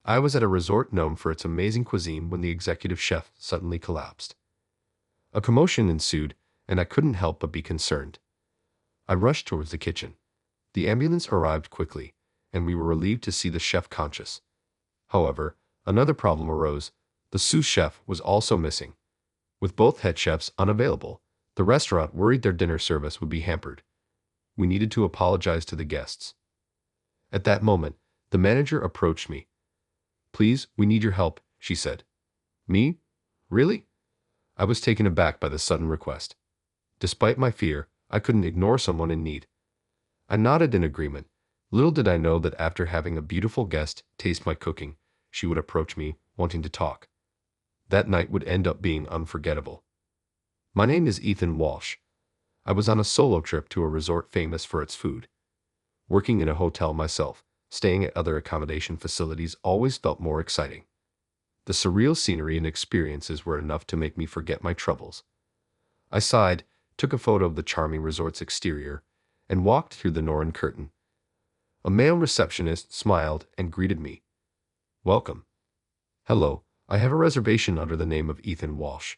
I was at a resort known for its amazing cuisine when the executive chef suddenly collapsed. A commotion ensued, and I couldn't help but be concerned. I rushed towards the kitchen. The ambulance arrived quickly, and we were relieved to see the chef conscious. However, another problem arose. The sous chef was also missing. With both head chefs unavailable, the restaurant worried their dinner service would be hampered. We needed to apologize to the guests. At that moment, the manager approached me. "Please, we need your help," she said. "Me? Really?" I was taken aback by the sudden request. Despite my fear, I couldn't ignore someone in need. I nodded in agreement. Little did I know that after having a beautiful guest taste my cooking, she would approach me, wanting to talk. That night would end up being unforgettable. My name is Ethan Walsh. I was on a solo trip to a resort famous for its food. Working in a hotel myself, staying at other accommodation facilities always felt more exciting. The surreal scenery and experiences were enough to make me forget my troubles. I sighed, took a photo of the charming resort's exterior, and walked through the Northern Curtain. A male receptionist smiled and greeted me. "Welcome." "Hello, I have a reservation under the name of Ethan Walsh."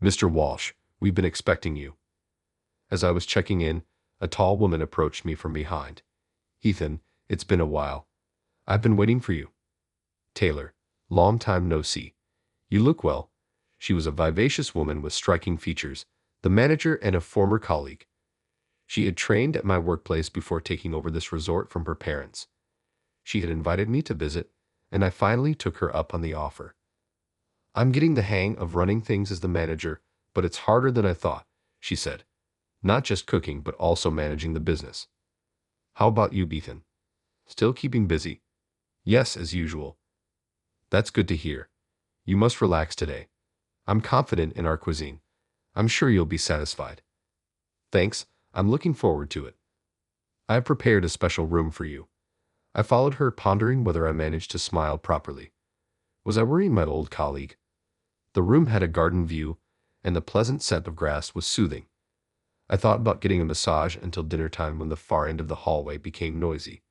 "Mr. Walsh, we've been expecting you." As I was checking in, a tall woman approached me from behind. "Ethan, it's been a while. I've been waiting for you." "Taylor, long time no see. You look well." She was a vivacious woman with striking features, the manager and a former colleague. She had trained at my workplace before taking over this resort from her parents. She had invited me to visit, and I finally took her up on the offer. "I'm getting the hang of running things as the manager, but it's harder than I thought," she said. "Not just cooking, but also managing the business." "How about you, Ethan? Still keeping busy?" "Yes, as usual." "That's good to hear. You must relax today. I'm confident in our cuisine. I'm sure you'll be satisfied." "Thanks, I'm looking forward to it. I have prepared a special room for you." I followed her, pondering whether I managed to smile properly. Was I worrying my old colleague? The room had a garden view, and the pleasant scent of grass was soothing. I thought about getting a massage until dinner time when the far end of the hallway became noisy.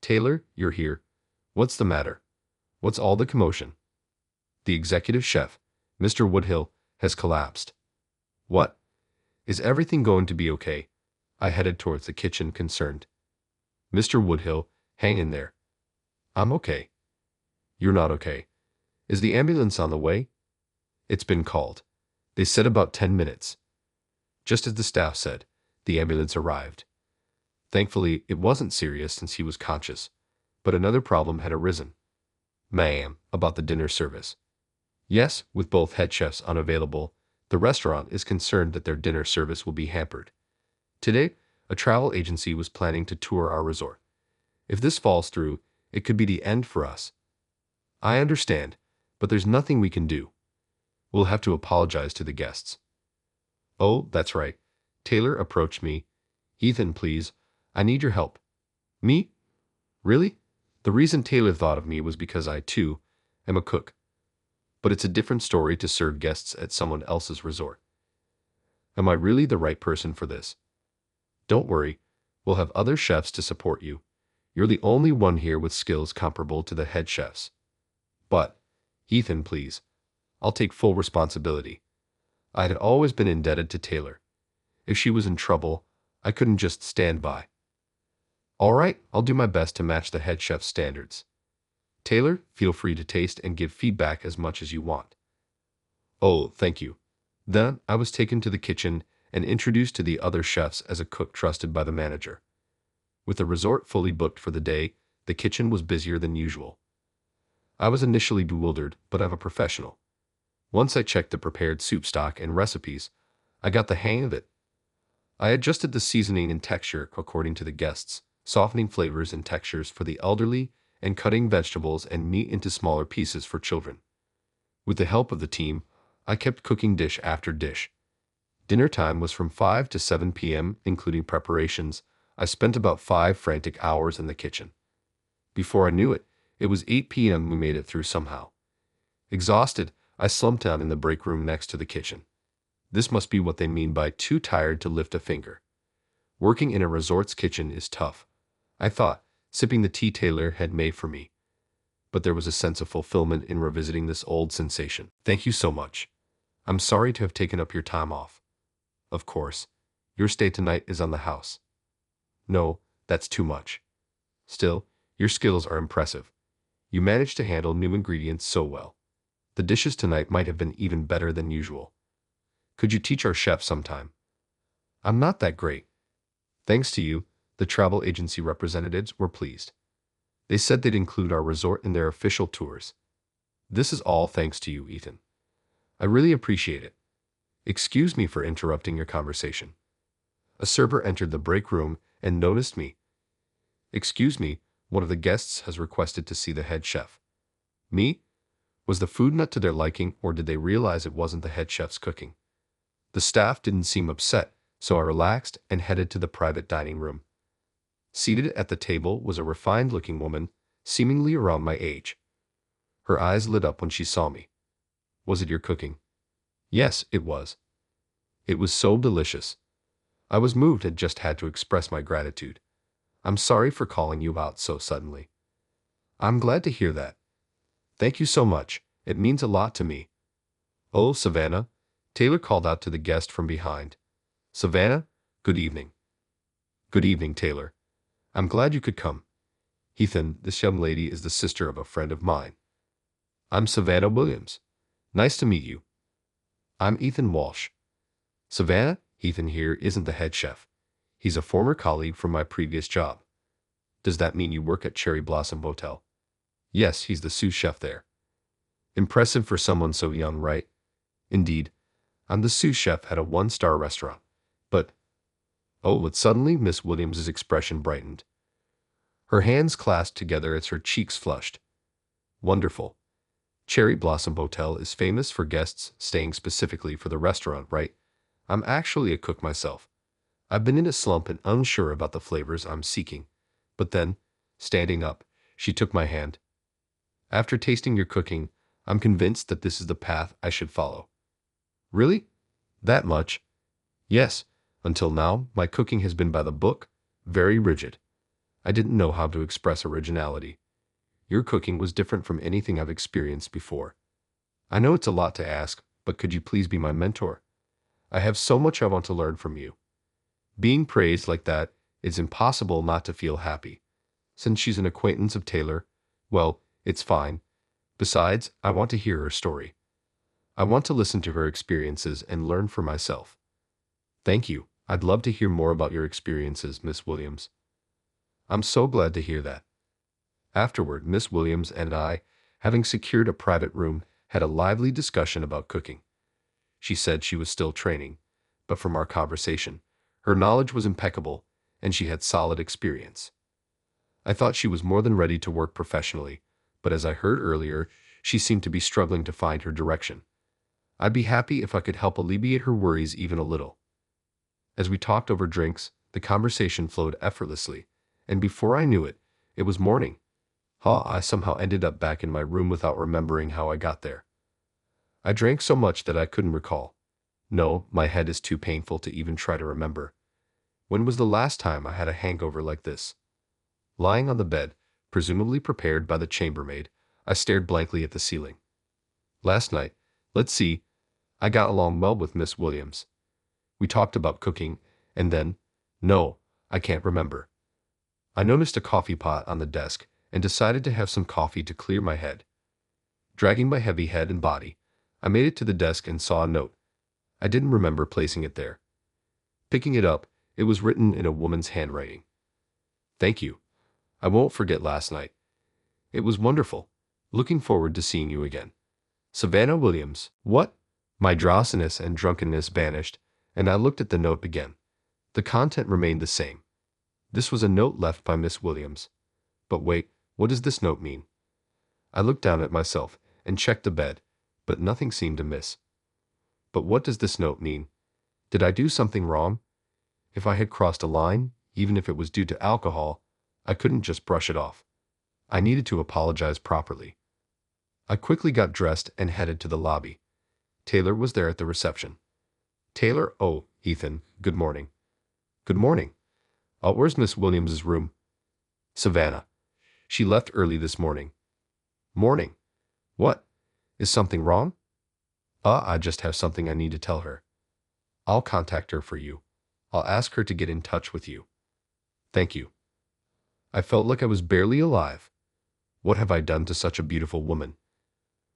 "Taylor, you're here. What's the matter? What's all the commotion?" "The executive chef, Mr. Woodhill, has collapsed." "What? Is everything going to be okay?" I headed towards the kitchen, concerned. "Mr. Woodhill, hang in there." "I'm okay." "You're not okay. Is the ambulance on the way?" "It's been called. They said about 10 minutes. Just as the staff said, the ambulance arrived. Thankfully, it wasn't serious since he was conscious, but another problem had arisen. "Ma'am, about the dinner service." "Yes, with both head chefs unavailable, the restaurant is concerned that their dinner service will be hampered. Today, a travel agency was planning to tour our resort. If this falls through, it could be the end for us." "I understand, but there's nothing we can do. We'll have to apologize to the guests." "Oh, that's right." Taylor approached me. "Ethan, please, I need your help." "Me? Really?" The reason Taylor thought of me was because I, too, am a cook. But it's a different story to serve guests at someone else's resort. Am I really the right person for this? "Don't worry, we'll have other chefs to support you. You're the only one here with skills comparable to the head chefs." "But, Ethan, please, I'll take full responsibility." I had always been indebted to Taylor. If she was in trouble, I couldn't just stand by. "All right, I'll do my best to match the head chef's standards. Taylor, feel free to taste and give feedback as much as you want." "Oh, thank you." Then I was taken to the kitchen and introduced to the other chefs as a cook trusted by the manager. With the resort fully booked for the day, the kitchen was busier than usual. I was initially bewildered, but I'm a professional. Once I checked the prepared soup stock and recipes, I got the hang of it. I adjusted the seasoning and texture according to the guests, softening flavors and textures for the elderly and cutting vegetables and meat into smaller pieces for children. With the help of the team, I kept cooking dish after dish. Dinner time was from 5 to 7 p.m., including preparations. I spent about 5 frantic hours in the kitchen. Before I knew it, it was 8 p.m. We made it through somehow. Exhausted, I slumped down in the break room next to the kitchen. This must be what they mean by too tired to lift a finger. Working in a resort's kitchen is tough, I thought, sipping the tea Taylor had made for me. but there was a sense of fulfillment in revisiting this old sensation. Thank you so much. I'm sorry to have taken up your time off. Of course, your stay tonight is on the house. No, that's too much. Still, your skills are impressive. You managed to handle new ingredients so well. The dishes tonight might have been even better than usual. Could you teach our chef sometime? I'm not that great. Thanks to you, the travel agency representatives were pleased. They said they'd include our resort in their official tours. This is all thanks to you, Ethan. I really appreciate it. Excuse me for interrupting your conversation. A server entered the break room and noticed me. Excuse me, one of the guests has requested to see the head chef. Me? Was the food not to their liking, or did they realize it wasn't the head chef's cooking? The staff didn't seem upset, so I relaxed and headed to the private dining room. Seated at the table was a refined-looking woman, seemingly around my age. Her eyes lit up when she saw me. Was it your cooking? Yes, it was. It was so delicious. I was moved and just had to express my gratitude. I'm sorry for calling you out so suddenly. I'm glad to hear that. Thank you so much. It means a lot to me. Oh, Savannah, Taylor called out to the guest from behind. Savannah, good evening. Good evening, Taylor. I'm glad you could come. Ethan, this young lady is the sister of a friend of mine. I'm Savannah Williams. Nice to meet you. I'm Ethan Walsh. Savannah, Ethan here isn't the head chef. He's a former colleague from my previous job. Does that mean you work at Cherry Blossom Hotel? Yes, he's the sous chef there. Impressive for someone so young, right? Indeed. I'm the sous chef at a one-star restaurant. But suddenly Miss Williams's expression brightened. Her hands clasped together as her cheeks flushed. Wonderful. Cherry Blossom Hotel is famous for guests staying specifically for the restaurant, right? I'm actually a cook myself. I've been in a slump and unsure about the flavors I'm seeking. But then, standing up, she took my hand. After tasting your cooking, I'm convinced that this is the path I should follow. Really? That much? Yes. Until now, my cooking has been by the book, very rigid. I didn't know how to express originality. Your cooking was different from anything I've experienced before. I know it's a lot to ask, but could you please be my mentor? I have so much I want to learn from you. Being praised like that, it's impossible not to feel happy. Since she's an acquaintance of Taylor, well, it's fine. Besides, I want to hear her story. I want to listen to her experiences and learn for myself. Thank you. I'd love to hear more about your experiences, Miss Williams. I'm so glad to hear that. Afterward, Miss Williams and I, having secured a private room, had a lively discussion about cooking. She said she was still training, but from our conversation, her knowledge was impeccable, and she had solid experience. I thought she was more than ready to work professionally, but as I heard earlier, she seemed to be struggling to find her direction. I'd be happy if I could help alleviate her worries even a little. As we talked over drinks, the conversation flowed effortlessly, and before I knew it, it was morning. I somehow ended up back in my room without remembering how I got there. I drank so much that I couldn't recall. No, my head is too painful to even try to remember. When was the last time I had a hangover like this? Lying on the bed, presumably prepared by the chambermaid, I stared blankly at the ceiling. Last night, let's see, I got along well with Miss Williams. We talked about cooking, and then, no, I can't remember. I noticed a coffee pot on the desk and decided to have some coffee to clear my head. Dragging my heavy head and body, I made it to the desk and saw a note. I didn't remember placing it there. Picking it up, it was written in a woman's handwriting. Thank you. I won't forget last night. It was wonderful. Looking forward to seeing you again. Savannah Williams. What? My drowsiness and drunkenness vanished, and I looked at the note again. The content remained the same. This was a note left by Miss Williams. But wait, what does this note mean? I looked down at myself and checked the bed, but nothing seemed amiss. But what does this note mean? Did I do something wrong? If I had crossed a line, even if it was due to alcohol, I couldn't just brush it off. I needed to apologize properly. I quickly got dressed and headed to the lobby. Taylor was there at the reception. Taylor, oh, Ethan, good morning. Good morning. Where's Miss Williams's room? Savannah. She left early this morning. Morning. What? Is something wrong? I just have something I need to tell her. I'll contact her for you. I'll ask her to get in touch with you. Thank you. I felt like I was barely alive. What have I done to such a beautiful woman?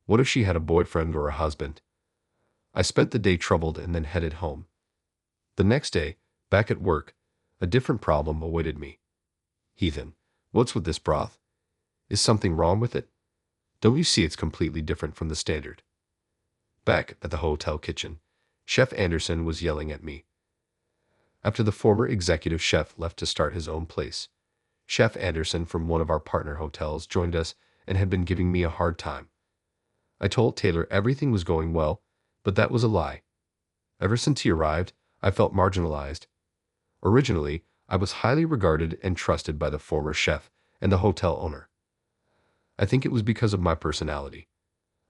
What if she had a boyfriend or a husband? I spent the day troubled and then headed home. The next day, back at work, a different problem awaited me. Heathen, what's with this broth? Is something wrong with it? Don't you see it's completely different from the standard? Back at the hotel kitchen, Chef Anderson was yelling at me. After the former executive chef left to start his own place, Chef Anderson from one of our partner hotels joined us and had been giving me a hard time. I told Taylor everything was going well, but that was a lie. Ever since he arrived, I felt marginalized. Originally, I was highly regarded and trusted by the former chef and the hotel owner. I think it was because of my personality.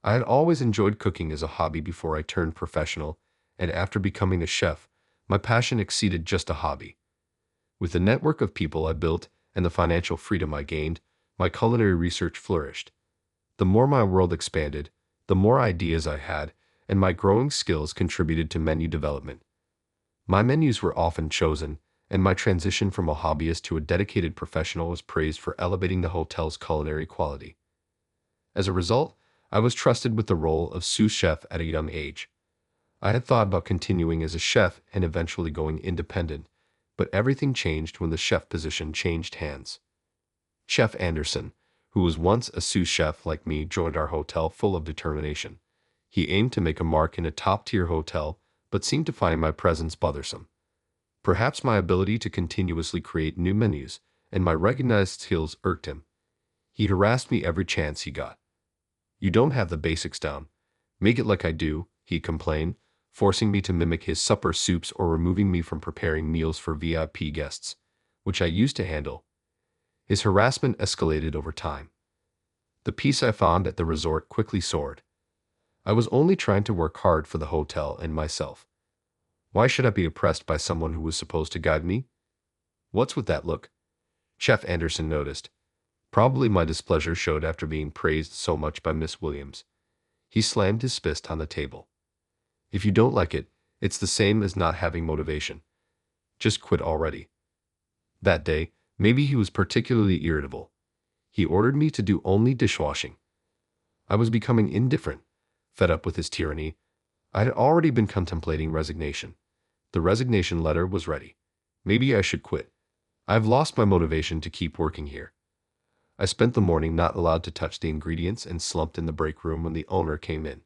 I had always enjoyed cooking as a hobby before I turned professional, and after becoming a chef, my passion exceeded just a hobby. With the network of people I built and the financial freedom I gained, my culinary research flourished. The more my world expanded, the more ideas I had, and my growing skills contributed to menu development. My menus were often chosen, and my transition from a hobbyist to a dedicated professional was praised for elevating the hotel's culinary quality. As a result, I was trusted with the role of sous chef at a young age. I had thought about continuing as a chef and eventually going independent, but everything changed when the chef position changed hands. Chef Anderson, who was once a sous chef like me, joined our hotel full of determination. He aimed to make a mark in a top-tier hotel, but seemed to find my presence bothersome. Perhaps my ability to continuously create new menus and my recognized skills irked him. He harassed me every chance he got. "You don't have the basics down. Make it like I do," he complained, forcing me to mimic his supper soups or removing me from preparing meals for VIP guests, which I used to handle. His harassment escalated over time. The peace I found at the resort quickly soared. I was only trying to work hard for the hotel and myself. Why should I be oppressed by someone who was supposed to guide me? "What's with that look?" Chef Anderson noticed. Probably my displeasure showed after being praised so much by Miss Williams. He slammed his fist on the table. "If you don't like it, it's the same as not having motivation. Just quit already." That day, maybe he was particularly irritable. He ordered me to do only dishwashing. I was becoming indifferent, fed up with his tyranny. I had already been contemplating resignation. The resignation letter was ready. Maybe I should quit. I've lost my motivation to keep working here. I spent the morning not allowed to touch the ingredients and slumped in the break room when the owner came in.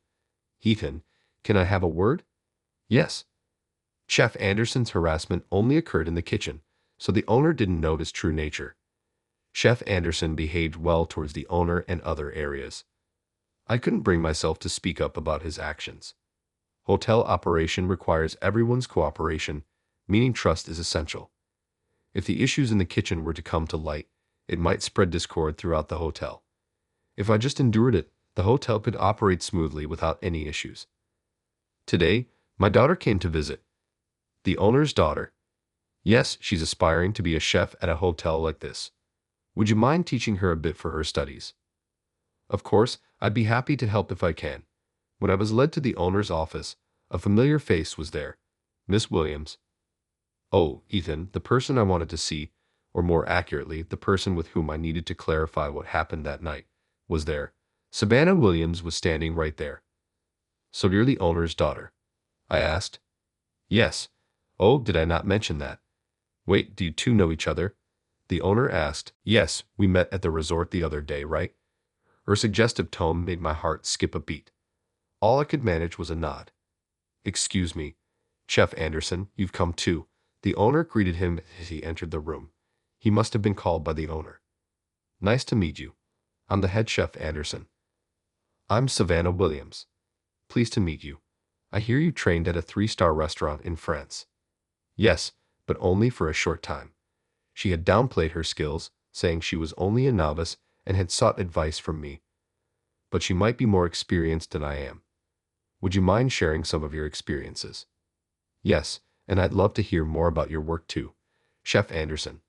"Heathen, can I have a word?" "Yes." Chef Anderson's harassment only occurred in the kitchen, so the owner didn't know his true nature. Chef Anderson behaved well towards the owner and other areas. I couldn't bring myself to speak up about his actions. Hotel operation requires everyone's cooperation, meaning trust is essential. If the issues in the kitchen were to come to light, it might spread discord throughout the hotel. If I just endured it, the hotel could operate smoothly without any issues. Today, my daughter came to visit. The owner's daughter. Yes, she's aspiring to be a chef at a hotel like this. Would you mind teaching her a bit for her studies? Of course, I'd be happy to help if I can. When I was led to the owner's office, a familiar face was there. Miss Williams. "Oh, Ethan, the person I wanted to see, or more accurately, the person with whom I needed to clarify what happened that night, was there." Savannah Williams was standing right there. "So you're the owner's daughter?" I asked. "Yes." "Oh, did I not mention that?" "Wait, do you two know each other?" The owner asked. "Yes, we met at the resort the other day, right?" Her suggestive tone made my heart skip a beat. All I could manage was a nod. "Excuse me, Chef Anderson, you've come too." The owner greeted him as he entered the room. He must have been called by the owner. "Nice to meet you. I'm the head chef Anderson." "I'm Savannah Williams. Pleased to meet you. I hear you trained at a 3-star restaurant in France." "Yes, but only for a short time." She had downplayed her skills, saying she was only a novice and had sought advice from me. "But she might be more experienced than I am. Would you mind sharing some of your experiences?" "Yes, and I'd love to hear more about your work too, Chef Anderson."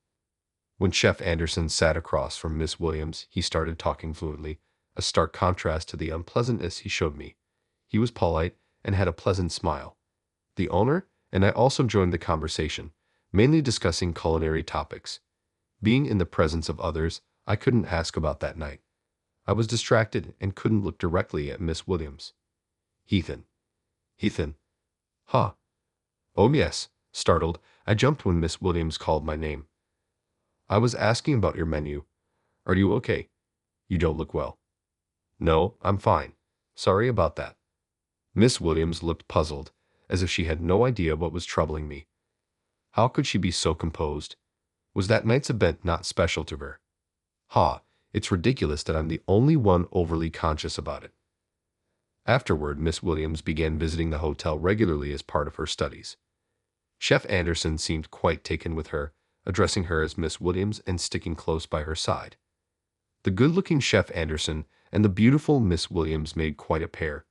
When Chef Anderson sat across from Miss Williams, he started talking fluently. a stark contrast to the unpleasantness he showed me. He was polite and had a pleasant smile. The owner and I also joined the conversation, mainly discussing culinary topics. Being in the presence of others, I couldn't ask about that night. I was distracted and couldn't look directly at Miss Williams. Ethan. Ethan. Huh. Oh yes. Startled, I jumped when Miss Williams called my name. I was asking about your menu. Are you okay? You don't look well. No, I'm fine. Sorry about that. Miss Williams looked puzzled, as if she had no idea what was troubling me. How could she be so composed? Was that night's event not special to her? It's ridiculous that I'm the only one overly conscious about it. Afterward, Miss Williams began visiting the hotel regularly as part of her studies. Chef Anderson seemed quite taken with her, addressing her as Miss Williams and sticking close by her side. The good-looking Chef Anderson and the beautiful Miss Williams made quite a pair.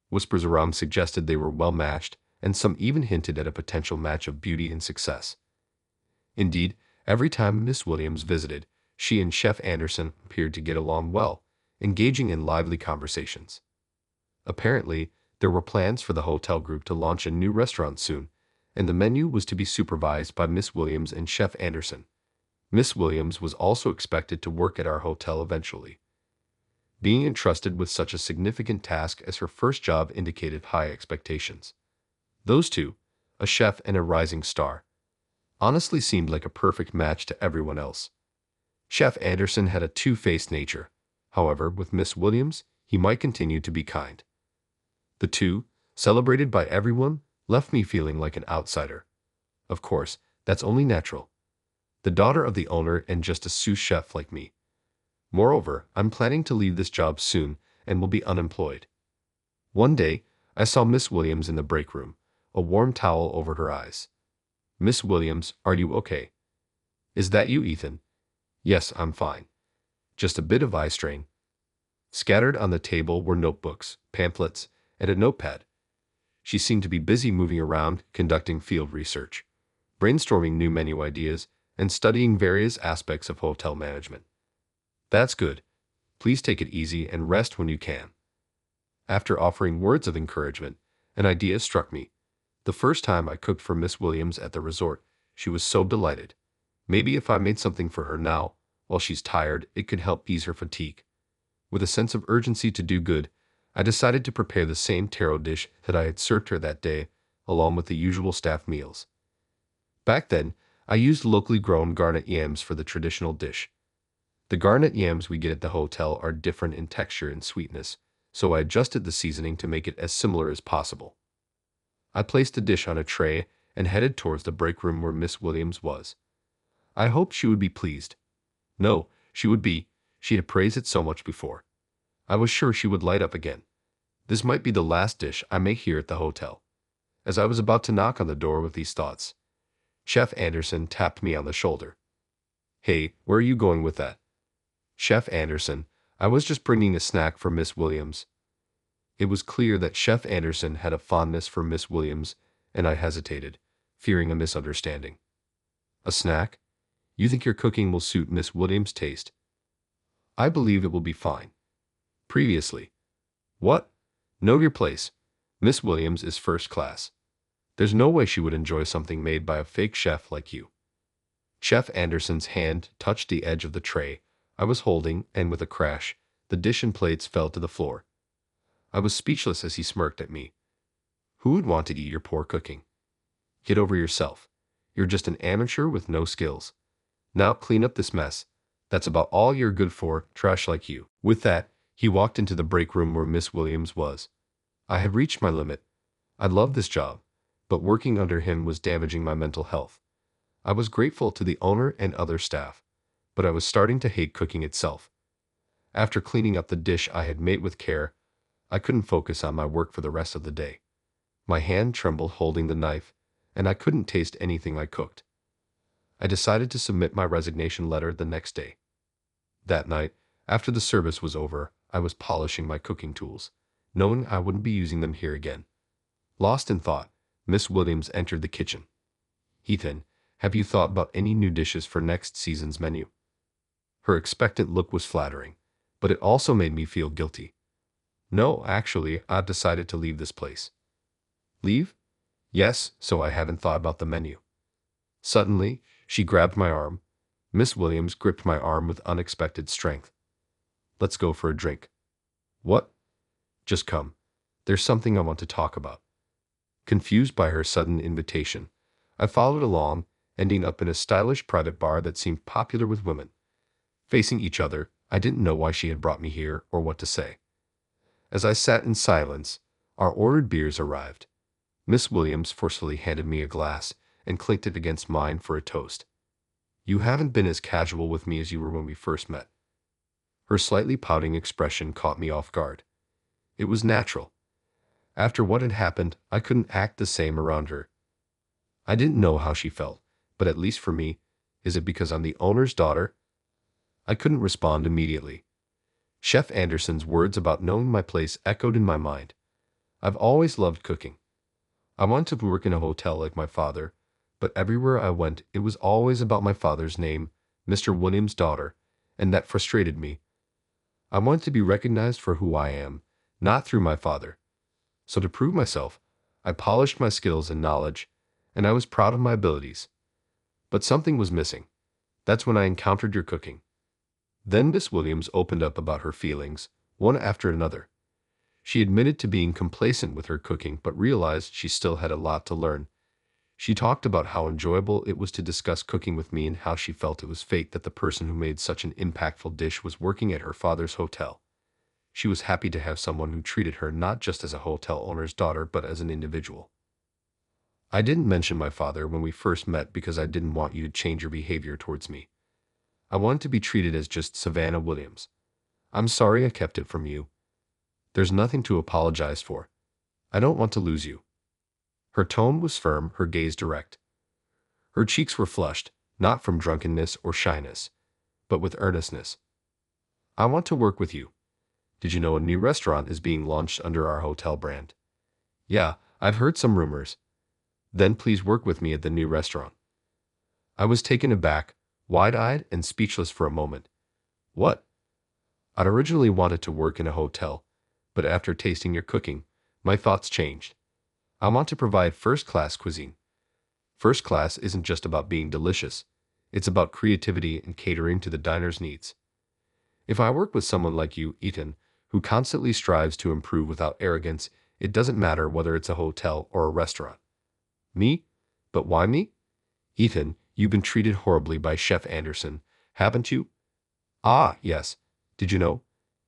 Whispers around suggested they were well matched, and some even hinted at a potential match of beauty and success. Indeed, every time Miss Williams visited, she and Chef Anderson appeared to get along well, engaging in lively conversations. Apparently, there were plans for the hotel group to launch a new restaurant soon, and the menu was to be supervised by Miss Williams and Chef Anderson. Miss Williams was also expected to work at our hotel eventually. Being entrusted with such a significant task as her first job indicated high expectations. Those two, a chef and a rising star, honestly seemed like a perfect match to everyone else. Chef Anderson had a two-faced nature. However, with Miss Williams, he might continue to be kind. The two, celebrated by everyone, left me feeling like an outsider. Of course, that's only natural. The daughter of the owner and just a sous chef like me. Moreover, I'm planning to leave this job soon and will be unemployed. One day, I saw Miss Williams in the break room, a warm towel over her eyes. Miss Williams, are you okay? Is that you, Ethan? Yes, I'm fine. Just a bit of eye strain. Scattered on the table were notebooks, pamphlets, and a notepad. She seemed to be busy moving around, conducting field research, brainstorming new menu ideas, and studying various aspects of hotel management. That's good. Please take it easy and rest when you can. After offering words of encouragement, an idea struck me. The first time I cooked for Miss Williams at the resort, she was so delighted. Maybe if I made something for her now, while she's tired, it could help ease her fatigue. With a sense of urgency to do good, I decided to prepare the same taro dish that I had served her that day, along with the usual staff meals. Back then, I used locally grown garnet yams for the traditional dish. The garnet yams we get at the hotel are different in texture and sweetness, so I adjusted the seasoning to make it as similar as possible. I placed the dish on a tray and headed towards the break room where Miss Williams was. I hoped she would be pleased. No, she would be. She had praised it so much before. I was sure she would light up again. This might be the last dish I make here at the hotel. As I was about to knock on the door with these thoughts, Chef Anderson tapped me on the shoulder. Hey, where are you going with that? Chef Anderson, I was just bringing a snack for Miss Williams. It was clear that Chef Anderson had a fondness for Miss Williams, and I hesitated, fearing a misunderstanding. A snack? You think your cooking will suit Miss Williams' taste? I believe it will be fine. Previously. What? Know your place. Miss Williams is first class. There's no way she would enjoy something made by a fake chef like you. Chef Anderson's hand touched the edge of the tray I was holding, and with a crash, the dish and plates fell to the floor. I was speechless as he smirked at me. Who would want to eat your poor cooking? Get over yourself. You're just an amateur with no skills. Now clean up this mess. That's about all you're good for, trash like you. With that, he walked into the break room where Miss Williams was. I had reached my limit. I loved this job, but working under him was damaging my mental health. I was grateful to the owner and other staff, but I was starting to hate cooking itself. After cleaning up the dish I had made with care, I couldn't focus on my work for the rest of the day. My hand trembled holding the knife, and I couldn't taste anything I cooked. I decided to submit my resignation letter the next day. That night, after the service was over, I was polishing my cooking tools, knowing I wouldn't be using them here again. Lost in thought, Miss Williams entered the kitchen. Ethan, have you thought about any new dishes for next season's menu? Her expectant look was flattering, but it also made me feel guilty. No, actually, I've decided to leave this place. Leave? Yes, so I haven't thought about the menu. Suddenly, she grabbed my arm. Miss Williams gripped my arm with unexpected strength. Let's go for a drink. What? Just come. There's something I want to talk about. Confused by her sudden invitation, I followed along, ending up in a stylish private bar that seemed popular with women. Facing each other, I didn't know why she had brought me here or what to say. As I sat in silence, our ordered beers arrived. Miss Williams forcefully handed me a glass and clinked it against mine for a toast. You haven't been as casual with me as you were when we first met. Her slightly pouting expression caught me off guard. It was natural. After what had happened, I couldn't act the same around her. I didn't know how she felt, but at least for me, is it because I'm the owner's daughter? I couldn't respond immediately. Chef Anderson's words about knowing my place echoed in my mind. I've always loved cooking. I wanted to work in a hotel like my father, but everywhere I went, it was always about my father's name, Mr. Williams' daughter, and that frustrated me. I wanted to be recognized for who I am, not through my father. So to prove myself, I polished my skills and knowledge, and I was proud of my abilities. But something was missing. That's when I encountered your cooking. Then Miss Williams opened up about her feelings, one after another. She admitted to being complacent with her cooking, but realized she still had a lot to learn. She talked about how enjoyable it was to discuss cooking with me and how she felt it was fate that the person who made such an impactful dish was working at her father's hotel. She was happy to have someone who treated her not just as a hotel owner's daughter, but as an individual. I didn't mention my father when we first met because I didn't want you to change your behavior towards me. I wanted to be treated as just Savannah Williams. I'm sorry I kept it from you. There's nothing to apologize for. I don't want to lose you. Her tone was firm, her gaze direct. Her cheeks were flushed, not from drunkenness or shyness, but with earnestness. I want to work with you. Did you know a new restaurant is being launched under our hotel brand? Yeah, I've heard some rumors. Then please work with me at the new restaurant. I was taken aback, wide-eyed and speechless for a moment. What? I'd originally wanted to work in a hotel, but after tasting your cooking, my thoughts changed. I want to provide first-class cuisine. First class isn't just about being delicious. It's about creativity and catering to the diner's needs. If I work with someone like you, Ethan, who constantly strives to improve without arrogance, it doesn't matter whether it's a hotel or a restaurant. Me? But why me? Ethan, you've been treated horribly by Chef Anderson, haven't you? Ah, yes. Did you know?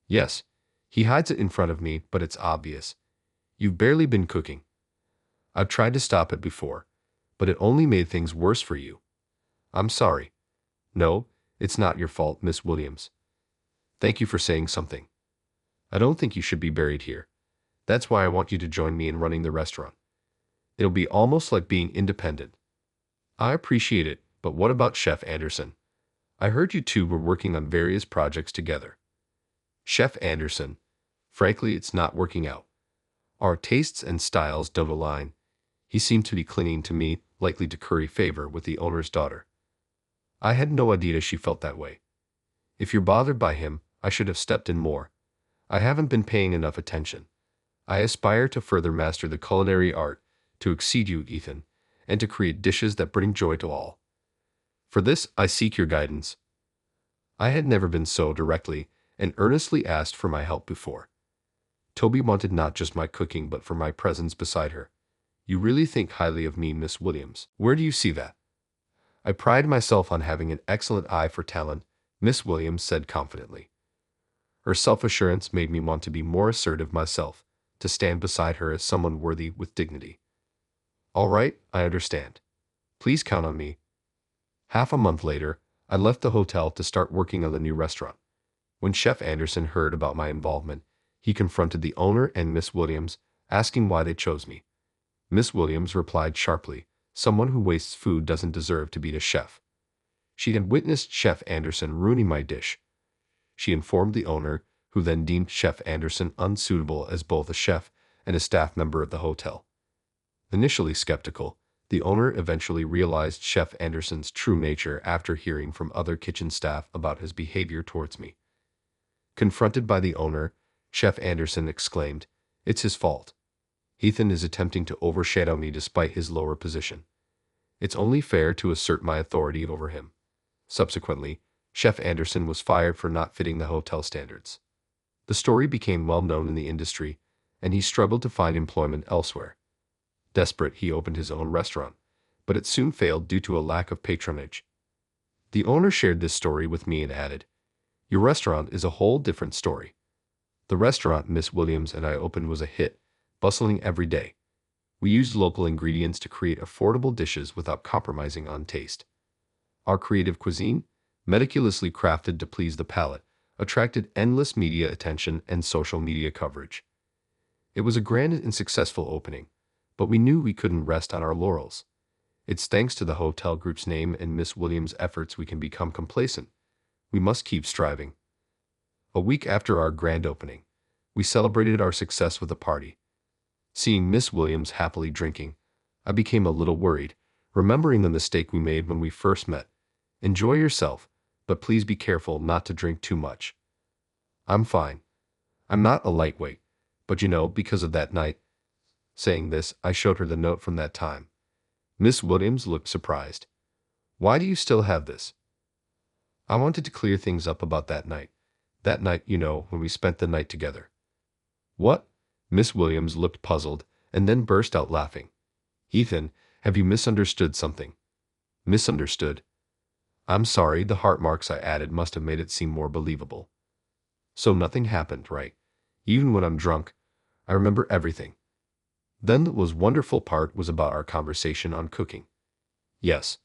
Yes. He hides it in front of me, but it's obvious. You've barely been cooking. I've tried to stop it before, but it only made things worse for you. I'm sorry. No, it's not your fault, Miss Williams. Thank you for saying something. I don't think you should be buried here. That's why I want you to join me in running the restaurant. It'll be almost like being independent. I appreciate it, but what about Chef Anderson? I heard you two were working on various projects together. Chef Anderson, frankly, it's not working out. Our tastes and styles don't align. He seemed to be clinging to me, likely to curry favor with the owner's daughter. I had no idea she felt that way. If you're bothered by him, I should have stepped in more. I haven't been paying enough attention. I aspire to further master the culinary art, to exceed you, Ethan, and to create dishes that bring joy to all. For this, I seek your guidance. I had never been so directly and earnestly asked for my help before. Toby wanted not just my cooking, but for my presence beside her. You really think highly of me, Miss Williams. Where do you see that? I pride myself on having an excellent eye for talent, Miss Williams said confidently. Her self-assurance made me want to be more assertive myself, to stand beside her as someone worthy with dignity. All right, I understand. Please count on me. Half a month later, I left the hotel to start working on the new restaurant. When Chef Anderson heard about my involvement, he confronted the owner and Miss Williams, asking why they chose me. Miss Williams replied sharply, "Someone who wastes food doesn't deserve to be the chef." She had witnessed Chef Anderson ruining my dish. She informed the owner, who then deemed Chef Anderson unsuitable as both a chef and a staff member of the hotel. Initially skeptical, the owner eventually realized Chef Anderson's true nature after hearing from other kitchen staff about his behavior towards me. Confronted by the owner, Chef Anderson exclaimed, "It's his fault. Ethan is attempting to overshadow me despite his lower position. It's only fair to assert my authority over him." Subsequently, Chef Anderson was fired for not fitting the hotel standards. The story became well known in the industry, and he struggled to find employment elsewhere. Desperate, he opened his own restaurant, but it soon failed due to a lack of patronage. The owner shared this story with me and added, "Your restaurant is a whole different story. The restaurant Miss Williams and I opened was a hit, bustling every day. We used local ingredients to create affordable dishes without compromising on taste. Our creative cuisine, meticulously crafted to please the palate, attracted endless media attention and social media coverage. It was a grand and successful opening, but we knew we couldn't rest on our laurels. It's thanks to the hotel group's name and Miss Williams' efforts we can become complacent. We must keep striving." A week after our grand opening, we celebrated our success with a party. Seeing Miss Williams happily drinking, I became a little worried, remembering the mistake we made when we first met. "Enjoy yourself, but please be careful not to drink too much." "I'm fine. I'm not a lightweight, but because of that night." Saying this, I showed her the note from that time. Miss Williams looked surprised. "Why do you still have this?" "I wanted to clear things up about that night. That night, when we spent the night together." "What?" Miss Williams looked puzzled and then burst out laughing. "Ethan, have you misunderstood something?" "Misunderstood? I'm sorry, the heart marks I added must have made it seem more believable." "So nothing happened, right? Even when I'm drunk, I remember everything." Then the most wonderful part was about our conversation on cooking. "Yes."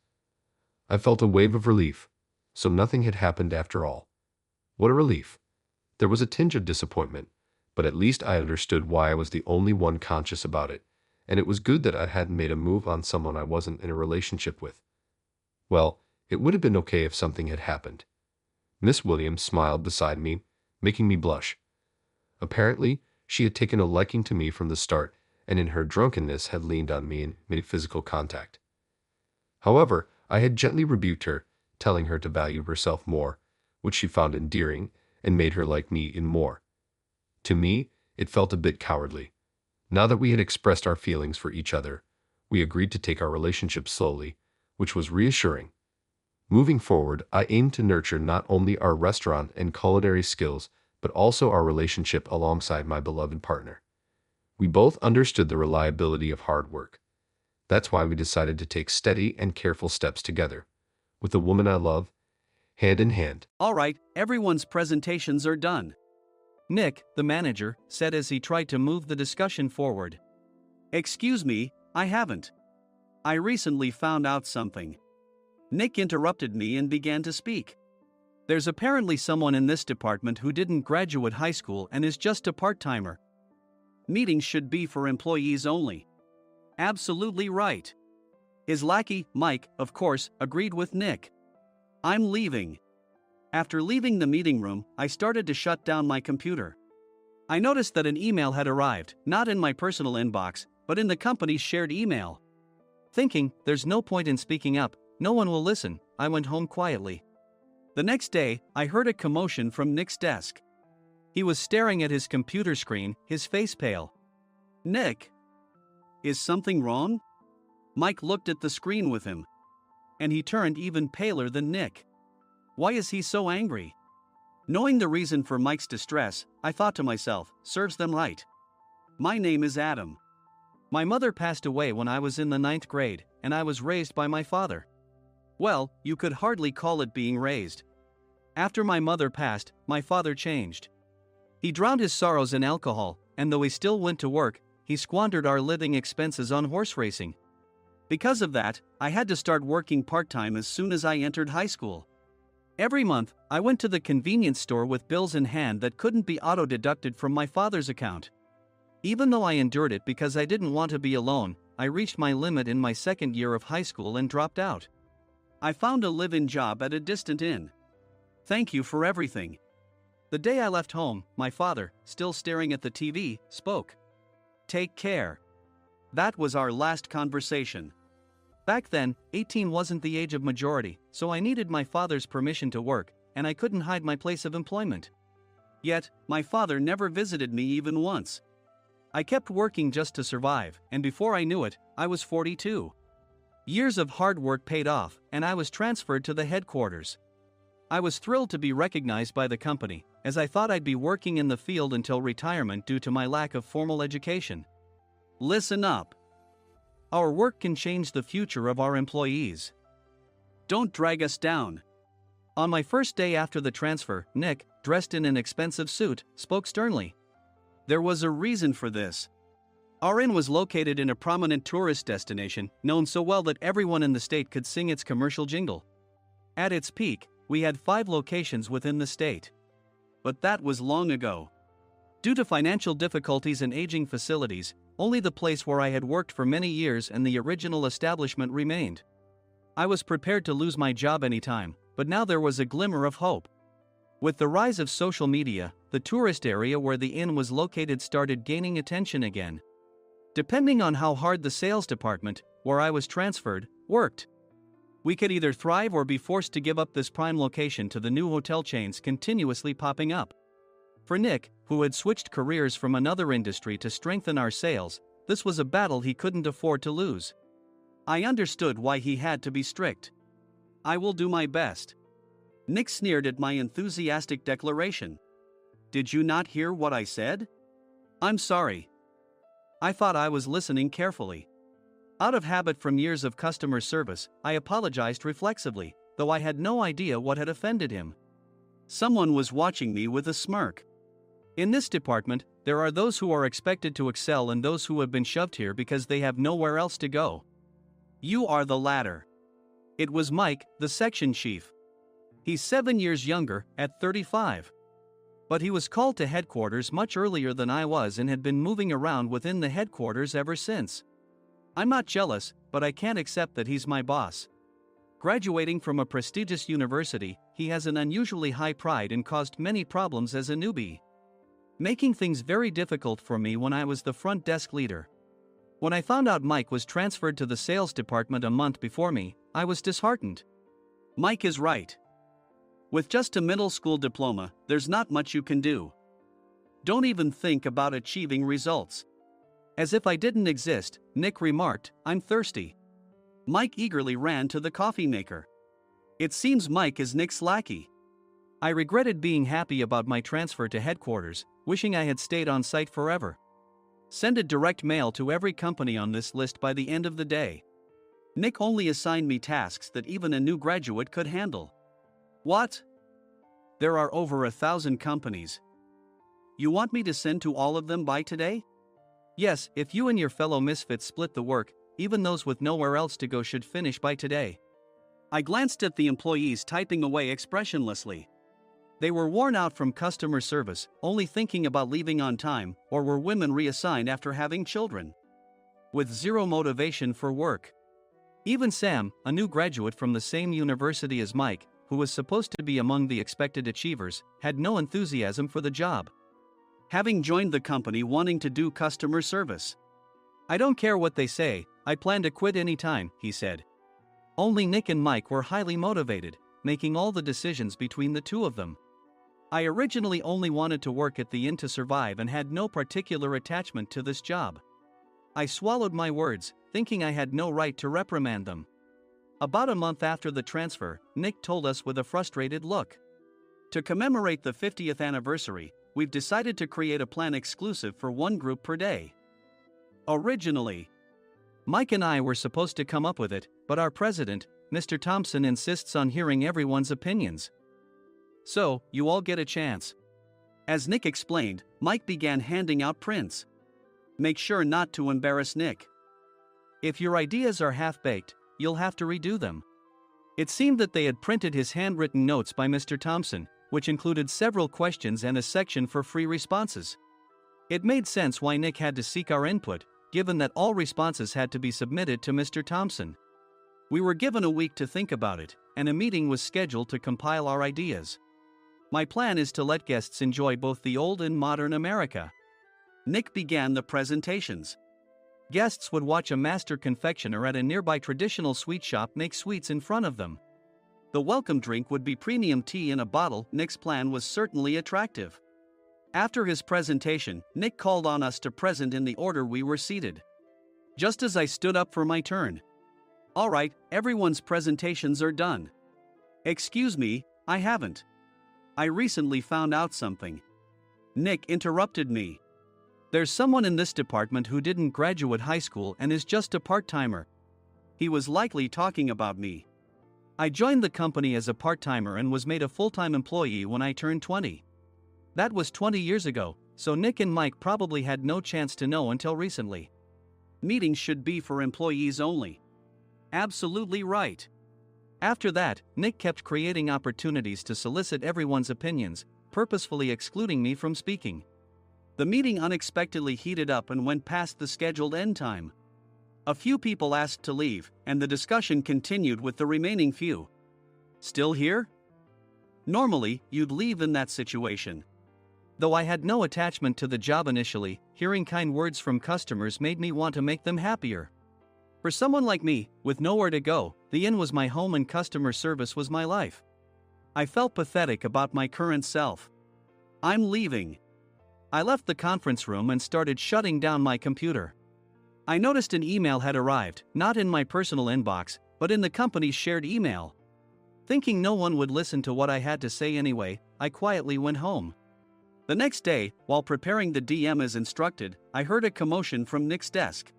I felt a wave of relief. So nothing had happened after all. What a relief. There was a tinge of disappointment, but at least I understood why I was the only one conscious about it, and it was good that I hadn't made a move on someone I wasn't in a relationship with. Well, it would have been okay if something had happened. Miss Williams smiled beside me, making me blush. Apparently, she had taken a liking to me from the start, and in her drunkenness had leaned on me and made physical contact. However, I had gently rebuked her, telling her to value herself more, which she found endearing, and made her like me even more. To me, it felt a bit cowardly. Now that we had expressed our feelings for each other, we agreed to take our relationship slowly, which was reassuring. Moving forward, I aimed to nurture not only our restaurant and culinary skills, but also our relationship alongside my beloved partner. We both understood the reliability of hard work. That's why we decided to take steady and careful steps together, with the woman I love, hand in hand. "All right, everyone's presentations are done," Nick, the manager, said as he tried to move the discussion forward. "Excuse me, I haven't. I recently found out something." Nick interrupted me and began to speak. "There's apparently someone in this department who didn't graduate high school and is just a part-timer. Meetings should be for employees only." "Absolutely right." His lackey, Mike, of course, agreed with Nick. "I'm leaving." After leaving the meeting room, I started to shut down my computer. I noticed that an email had arrived, not in my personal inbox, but in the company's shared email. Thinking, there's no point in speaking up, no one will listen, I went home quietly. The next day, I heard a commotion from Nick's desk. He was staring at his computer screen, his face pale. "Nick, is something wrong?" Mike looked at the screen with him. And he turned even paler than Nick. Why is he so angry? Knowing the reason for Mike's distress, I thought to myself, serves them right. My name is Adam. My mother passed away when I was in the 9th grade, and I was raised by my father. Well, you could hardly call it being raised. After my mother passed, my father changed. He drowned his sorrows in alcohol, and though he still went to work, he squandered our living expenses on horse racing. Because of that, I had to start working part-time as soon as I entered high school. Every month, I went to the convenience store with bills in hand that couldn't be auto-deducted from my father's account. Even though I endured it because I didn't want to be alone, I reached my limit in my second year of high school and dropped out. I found a live-in job at a distant inn. Thank you for everything. The day I left home, my father, still staring at the TV, spoke. Take care. That was our last conversation. Back then, 18 wasn't the age of majority, so I needed my father's permission to work, and I couldn't hide my place of employment. Yet, my father never visited me even once. I kept working just to survive, and before I knew it, I was 42. Years of hard work paid off, and I was transferred to the headquarters. I was thrilled to be recognized by the company, as I thought I'd be working in the field until retirement due to my lack of formal education. Listen up. Our work can change the future of our employees. Don't drag us down. On my first day after the transfer, Nick, dressed in an expensive suit, spoke sternly. There was a reason for this. Our inn was located in a prominent tourist destination, known so well that everyone in the state could sing its commercial jingle. At its peak, we had 5 locations within the state. But that was long ago. Due to financial difficulties and aging facilities, only the place where I had worked for many years and the original establishment remained. I was prepared to lose my job anytime, but now there was a glimmer of hope. With the rise of social media, the tourist area where the inn was located started gaining attention again. Depending on how hard the sales department, where I was transferred, worked, we could either thrive or be forced to give up this prime location to the new hotel chains continuously popping up. For Nick, who had switched careers from another industry to strengthen our sales, this was a battle he couldn't afford to lose. I understood why he had to be strict. I will do my best. Nick sneered at my enthusiastic declaration. Did you not hear what I said? I'm sorry. I thought I was listening carefully. Out of habit from years of customer service, I apologized reflexively, though I had no idea what had offended him. Someone was watching me with a smirk. In this department, there are those who are expected to excel and those who have been shoved here because they have nowhere else to go. You are the latter. It was Mike, the section chief. He's 7 years younger, at 35. But he was called to headquarters much earlier than I was and had been moving around within the headquarters ever since. I'm not jealous, but I can't accept that he's my boss. Graduating from a prestigious university, he has an unusually high pride and caused many problems as a newbie, making things very difficult for me when I was the front desk leader. When I found out Mike was transferred to the sales department a month before me, I was disheartened. Mike is right. With just a middle school diploma, there's not much you can do. Don't even think about achieving results. As if I didn't exist, Nick remarked, I'm thirsty. Mike eagerly ran to the coffee maker. It seems Mike is Nick's lackey. I regretted being happy about my transfer to headquarters, wishing I had stayed on site forever. Send a direct mail to every company on this list by the end of the day. Nick only assigned me tasks that even a new graduate could handle. What? There are over 1,000 companies. You want me to send to all of them by today? Yes, if you and your fellow misfits split the work, even those with nowhere else to go should finish by today. I glanced at the employees typing away expressionlessly. They were worn out from customer service, only thinking about leaving on time, or were women reassigned after having children, with zero motivation for work. Even Sam, a new graduate from the same university as Mike, who was supposed to be among the expected achievers, had no enthusiasm for the job, having joined the company wanting to do customer service. I don't care what they say, I plan to quit anytime, he said. Only Nick and Mike were highly motivated, making all the decisions between the two of them. I originally only wanted to work at the inn to survive and had no particular attachment to this job. I swallowed my words, thinking I had no right to reprimand them. About a month after the transfer, Nick told us with a frustrated look. To commemorate the 50th anniversary, we've decided to create a plan exclusive for one group per day. Originally, Mike and I were supposed to come up with it, but our president, Mr. Thompson, insists on hearing everyone's opinions. So, you all get a chance. As Nick explained, Mike began handing out prints. Make sure not to embarrass Nick. If your ideas are half-baked, you'll have to redo them. It seemed that they had printed his handwritten notes by Mr. Thompson, which included several questions and a section for free responses. It made sense why Nick had to seek our input, given that all responses had to be submitted to Mr. Thompson. We were given a week to think about it, and a meeting was scheduled to compile our ideas. My plan is to let guests enjoy both the old and modern America. Nick began the presentations. Guests would watch a master confectioner at a nearby traditional sweet shop make sweets in front of them. The welcome drink would be premium tea in a bottle. Nick's plan was certainly attractive. After his presentation, Nick called on us to present in the order we were seated. Just as I stood up for my turn. All right, everyone's presentations are done. Excuse me, I haven't. I recently found out something. Nick interrupted me. There's someone in this department who didn't graduate high school and is just a part-timer. He was likely talking about me. I joined the company as a part-timer and was made a full-time employee when I turned 20. That was 20 years ago, so Nick and Mike probably had no chance to know until recently. Meetings should be for employees only. Absolutely right. After that, Nick kept creating opportunities to solicit everyone's opinions, purposefully excluding me from speaking. The meeting unexpectedly heated up and went past the scheduled end time. A few people asked to leave, and the discussion continued with the remaining few. Still here? Normally, you'd leave in that situation. Though I had no attachment to the job initially, hearing kind words from customers made me want to make them happier. For someone like me, with nowhere to go, the inn was my home and customer service was my life. I felt pathetic about my current self. I'm leaving. I left the conference room and started shutting down my computer. I noticed an email had arrived, not in my personal inbox, but in the company's shared email. Thinking no one would listen to what I had to say anyway, I quietly went home. The next day, while preparing the DM as instructed, I heard a commotion from Nick's desk.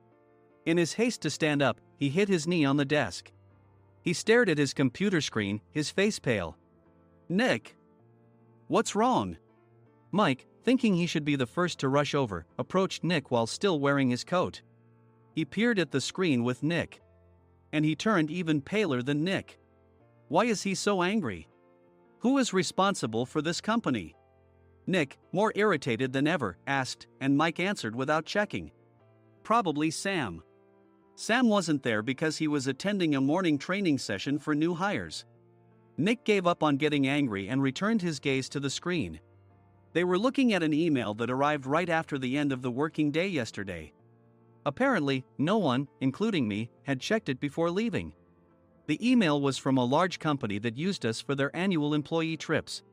In his haste to stand up, he hit his knee on the desk. He stared at his computer screen, his face pale. Nick! What's wrong? Mike, thinking he should be the first to rush over, approached Nick while still wearing his coat. He peered at the screen with Nick. And he turned even paler than Nick. Why is he so angry? Who is responsible for this company? Nick, more irritated than ever, asked, and Mike answered without checking. Probably Sam. Sam wasn't there because he was attending a morning training session for new hires. Nick gave up on getting angry and returned his gaze to the screen. They were looking at an email that arrived right after the end of the working day yesterday. Apparently, no one, including me, had checked it before leaving. The email was from a large company that used us for their annual employee trips.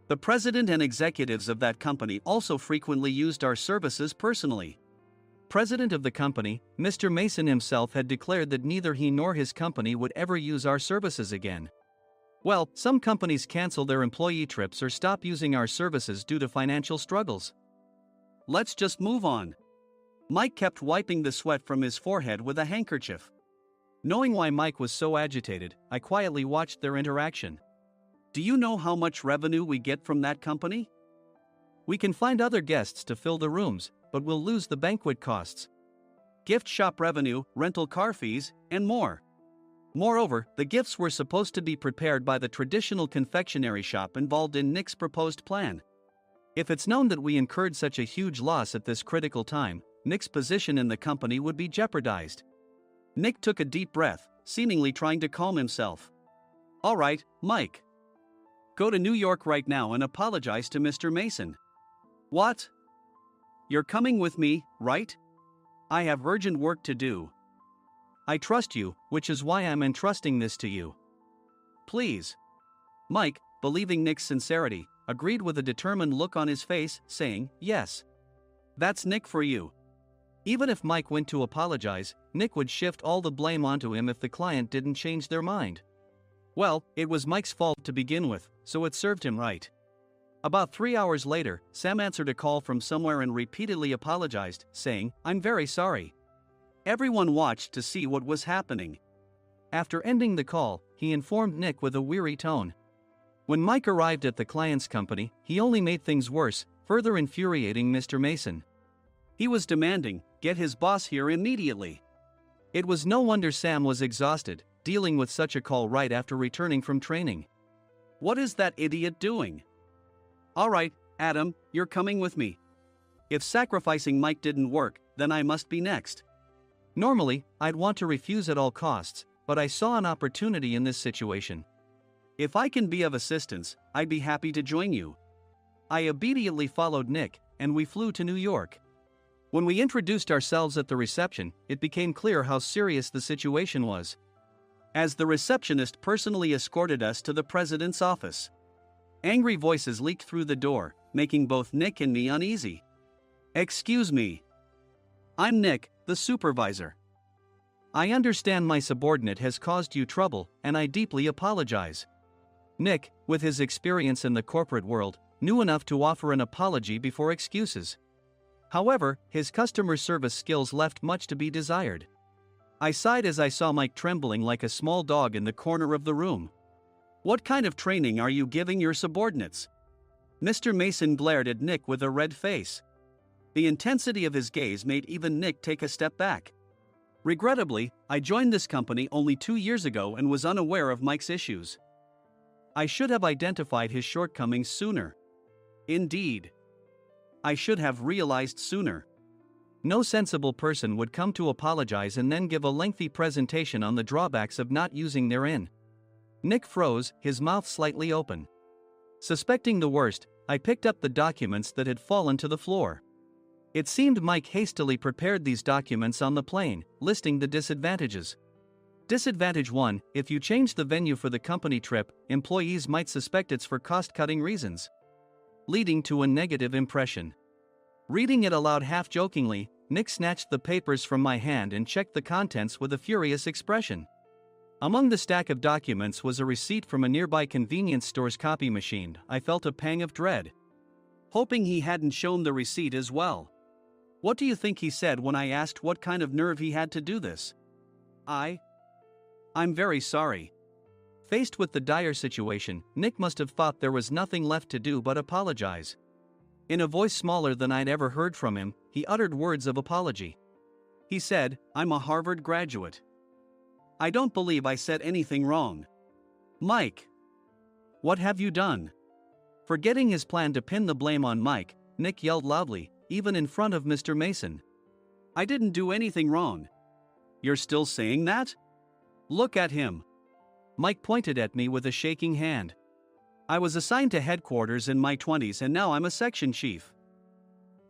The president and executives of that company also frequently used our services personally. President of the company, Mr. Mason himself had declared that neither he nor his company would ever use our services again. Well, some companies cancel their employee trips or stop using our services due to financial struggles. Let's just move on. Mike kept wiping the sweat from his forehead with a handkerchief. Knowing why Mike was so agitated, I quietly watched their interaction. Do you know how much revenue we get from that company? We can find other guests to fill the rooms, but we'll lose the banquet costs, gift shop revenue, rental car fees, and more. Moreover, the gifts were supposed to be prepared by the traditional confectionery shop involved in Nick's proposed plan. If it's known that we incurred such a huge loss at this critical time, Nick's position in the company would be jeopardized. Nick took a deep breath, seemingly trying to calm himself. All right, Mike. Go to New York right now and apologize to Mr. Mason. What? You're coming with me, right? I have urgent work to do. I trust you, which is why I'm entrusting this to you. Please. Mike, believing Nick's sincerity, agreed with a determined look on his face, saying, yes. That's Nick for you. Even if Mike went to apologize, Nick would shift all the blame onto him if the client didn't change their mind. Well, it was Mike's fault to begin with, so it served him right. About 3 hours later, Sam answered a call from somewhere and repeatedly apologized, saying, I'm very sorry. Everyone watched to see what was happening. After ending the call, he informed Nick with a weary tone. When Mike arrived at the client's company, he only made things worse, further infuriating Mr. Mason. He was demanding, get his boss here immediately. It was no wonder Sam was exhausted, dealing with such a call right after returning from training. What is that idiot doing? All right, Adam, you're coming with me. If sacrificing Mike didn't work, then I must be next. Normally, I'd want to refuse at all costs, but I saw an opportunity in this situation. If I can be of assistance, I'd be happy to join you. I obediently followed Nick, and we flew to New York. When we introduced ourselves at the reception, it became clear how serious the situation was. As the receptionist personally escorted us to the president's office. Angry voices leaked through the door, making both Nick and me uneasy. "Excuse me. I'm Nick, the supervisor. I understand my subordinate has caused you trouble, and I deeply apologize." Nick, with his experience in the corporate world, knew enough to offer an apology before excuses. However, his customer service skills left much to be desired. I sighed as I saw Mike trembling like a small dog in the corner of the room. "What kind of training are you giving your subordinates?" Mr. Mason glared at Nick with a red face. The intensity of his gaze made even Nick take a step back. Regrettably, I joined this company only 2 years ago and was unaware of Mike's issues. I should have identified his shortcomings sooner. Indeed, I should have realized sooner. No sensible person would come to apologize and then give a lengthy presentation on the drawbacks of not using their in. Nick froze, his mouth slightly open. Suspecting the worst, I picked up the documents that had fallen to the floor. It seemed Mike hastily prepared these documents on the plane, listing the disadvantages. Disadvantage 1: if you change the venue for the company trip, employees might suspect it's for cost-cutting reasons, leading to a negative impression. Reading it aloud half-jokingly, Nick snatched the papers from my hand and checked the contents with a furious expression. Among the stack of documents was a receipt from a nearby convenience store's copy machine. I felt a pang of dread, hoping he hadn't shown the receipt as well. What do you think he said when I asked what kind of nerve he had to do this? I'm very sorry." Faced with the dire situation, Nick must have thought there was nothing left to do but apologize. In a voice smaller than I'd ever heard from him, he uttered words of apology. He said, "I'm a Harvard graduate. I don't believe I said anything wrong." "Mike, what have you done?" Forgetting his plan to pin the blame on Mike, Nick yelled loudly, even in front of Mr. Mason. "I didn't do anything wrong." "You're still saying that? Look at him." Mike pointed at me with a shaking hand. "I was assigned to headquarters in my 20s and now I'm a section chief.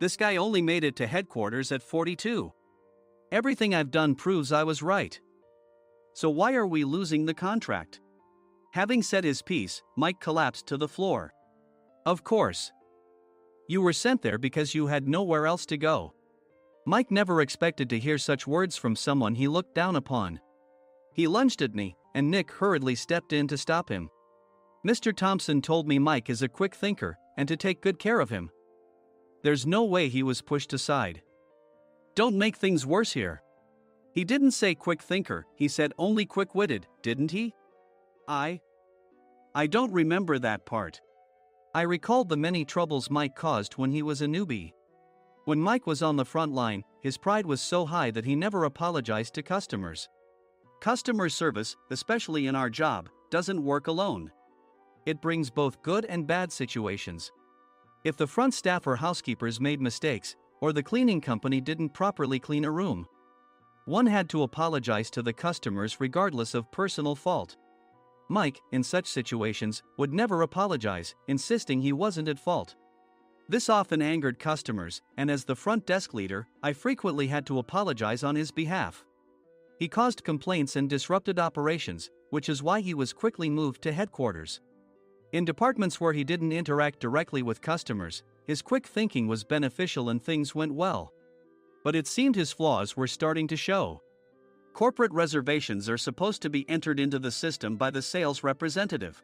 This guy only made it to headquarters at 42. Everything I've done proves I was right. So why are we losing the contract?" Having said his piece, Mike collapsed to the floor. "Of course. You were sent there because you had nowhere else to go." Mike never expected to hear such words from someone he looked down upon. He lunged at me, and Nick hurriedly stepped in to stop him. "Mr. Thompson told me Mike is a quick thinker, and to take good care of him." There's no way he was pushed aside. "Don't make things worse here." "He didn't say quick thinker, he said only quick-witted, didn't he?" I don't remember that part." I recalled the many troubles Mike caused when he was a newbie. When Mike was on the front line, his pride was so high that he never apologized to customers. Customer service, especially in our job, doesn't work alone. It brings both good and bad situations. If the front staff or housekeepers made mistakes, or the cleaning company didn't properly clean a room, one had to apologize to the customers regardless of personal fault. Mike, in such situations, would never apologize, insisting he wasn't at fault. This often angered customers, and as the front desk leader, I frequently had to apologize on his behalf. He caused complaints and disrupted operations, which is why he was quickly moved to headquarters. In departments where he didn't interact directly with customers, his quick thinking was beneficial and things went well. But it seemed his flaws were starting to show. Corporate reservations are supposed to be entered into the system by the sales representative.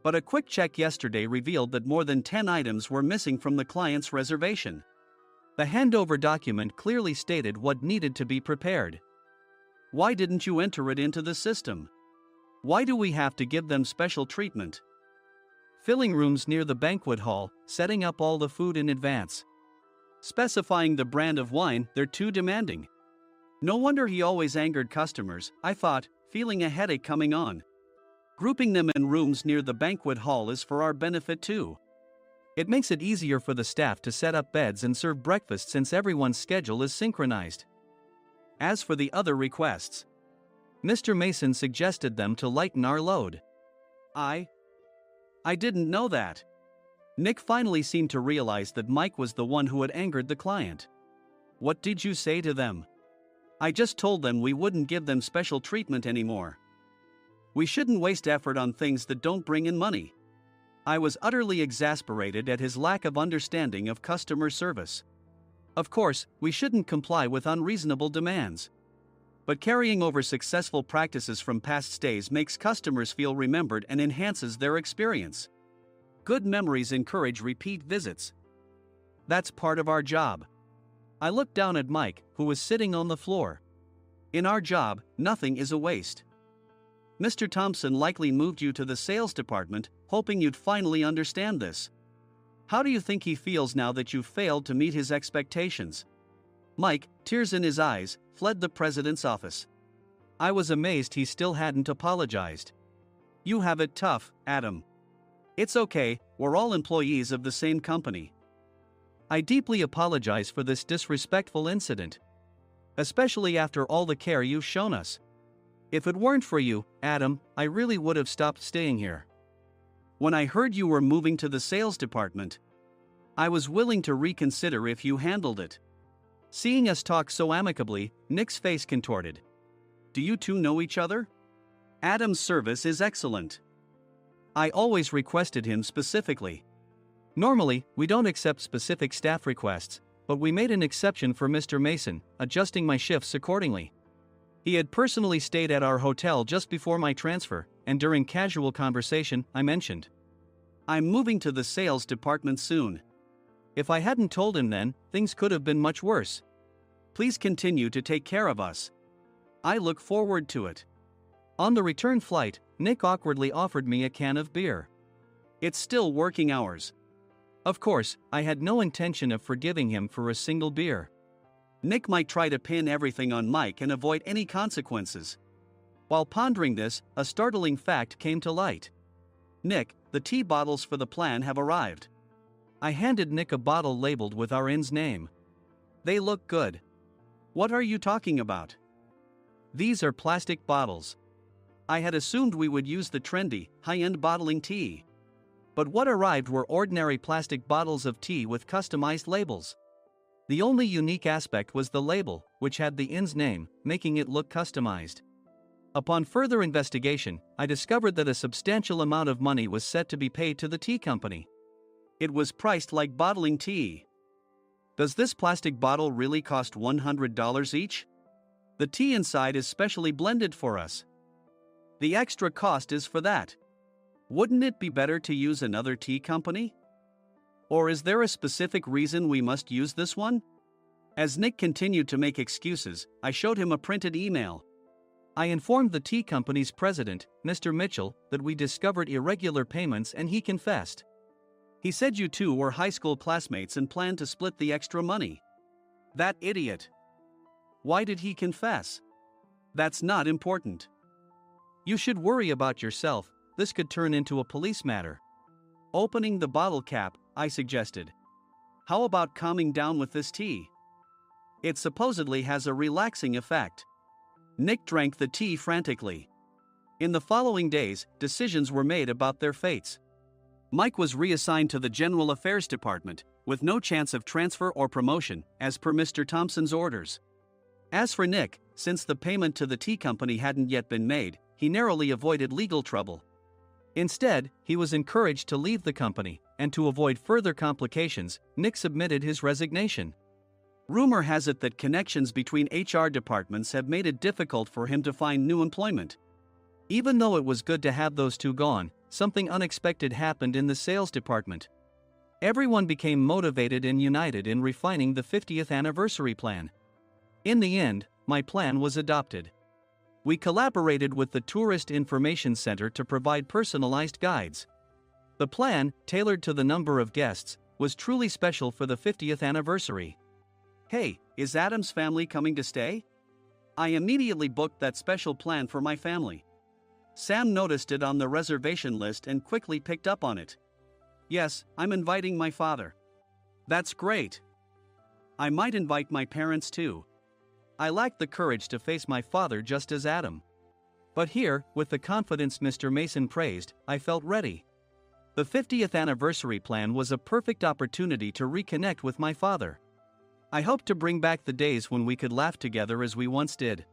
But a quick check yesterday revealed that more than 10 items were missing from the client's reservation. The handover document clearly stated what needed to be prepared. Why didn't you enter it into the system? Why do we have to give them special treatment? Filling rooms near the banquet hall, setting up all the food in advance. Specifying the brand of wine, they're too demanding. No wonder he always angered customers, I thought, feeling a headache coming on. Grouping them in rooms near the banquet hall is for our benefit too. It makes it easier for the staff to set up beds and serve breakfast since everyone's schedule is synchronized. As for the other requests, Mr. Mason suggested them to lighten our load. I didn't know that. Nick finally seemed to realize that Mike was the one who had angered the client. What did you say to them? I just told them we wouldn't give them special treatment anymore. We shouldn't waste effort on things that don't bring in money. I was utterly exasperated at his lack of understanding of customer service. Of course, we shouldn't comply with unreasonable demands. But carrying over successful practices from past stays makes customers feel remembered and enhances their experience. Good memories encourage repeat visits. That's part of our job. I looked down at Mike, who was sitting on the floor. In our job, nothing is a waste. Mr. Thompson likely moved you to the sales department, hoping you'd finally understand this. How do you think he feels now that you've failed to meet his expectations? Mike, tears in his eyes, fled the president's office. I was amazed he still hadn't apologized. You have it tough, Adam. It's okay, we're all employees of the same company. I deeply apologize for this disrespectful incident. Especially after all the care you've shown us. If it weren't for you, Adam, I really would have stopped staying here. When I heard you were moving to the sales department, I was willing to reconsider if you handled it. Seeing us talk so amicably, Nick's face contorted. Do you two know each other? Adam's service is excellent. I always requested him specifically. Normally, we don't accept specific staff requests, but we made an exception for Mr. Mason, adjusting my shifts accordingly. He had personally stayed at our hotel just before my transfer, and during casual conversation, I mentioned, I'm moving to the sales department soon. If I hadn't told him then, things could have been much worse. Please continue to take care of us. I look forward to it. On the return flight, Nick awkwardly offered me a can of beer. It's still working hours. Of course, I had no intention of forgiving him for a single beer. Nick might try to pin everything on Mike and avoid any consequences. While pondering this, a startling fact came to light. Nick, the tea bottles for the plan have arrived. I handed Nick a bottle labeled with our inn's name. They look good. What are you talking about? These are plastic bottles. I had assumed we would use the trendy, high-end bottling tea. But what arrived were ordinary plastic bottles of tea with customized labels. The only unique aspect was the label, which had the inn's name, making it look customized. Upon further investigation, I discovered that a substantial amount of money was set to be paid to the tea company. It was priced like bottling tea. Does this plastic bottle really cost $100 each? The tea inside is specially blended for us. The extra cost is for that. Wouldn't it be better to use another tea company? Or is there a specific reason we must use this one? As Nick continued to make excuses, I showed him a printed email. I informed the tea company's president, Mr. Mitchell, that we discovered irregular payments and he confessed. He said you two were high school classmates and planned to split the extra money. That idiot. Why did he confess? That's not important. You should worry about yourself, this could turn into a police matter. Opening the bottle cap, I suggested. How about calming down with this tea? It supposedly has a relaxing effect. Nick drank the tea frantically. In the following days, decisions were made about their fates. Mike was reassigned to the General Affairs Department, with no chance of transfer or promotion, as per Mr. Thompson's orders. As for Nick, since the payment to the tea company hadn't yet been made, he narrowly avoided legal trouble. Instead, he was encouraged to leave the company, and to avoid further complications, Nick submitted his resignation. Rumor has it that connections between HR departments have made it difficult for him to find new employment. Even though it was good to have those two gone, something unexpected happened in the sales department. Everyone became motivated and united in refining the 50th anniversary plan. In the end, my plan was adopted. We collaborated with the Tourist Information Center to provide personalized guides. The plan, tailored to the number of guests, was truly special for the 50th anniversary. Hey, is Adam's family coming to stay? I immediately booked that special plan for my family. Sam noticed it on the reservation list and quickly picked up on it. Yes, I'm inviting my father. That's great. I might invite my parents too. I lacked the courage to face my father just as Adam. But here, with the confidence Mr. Mason praised, I felt ready. The 50th anniversary plan was a perfect opportunity to reconnect with my father. I hoped to bring back the days when we could laugh together as we once did.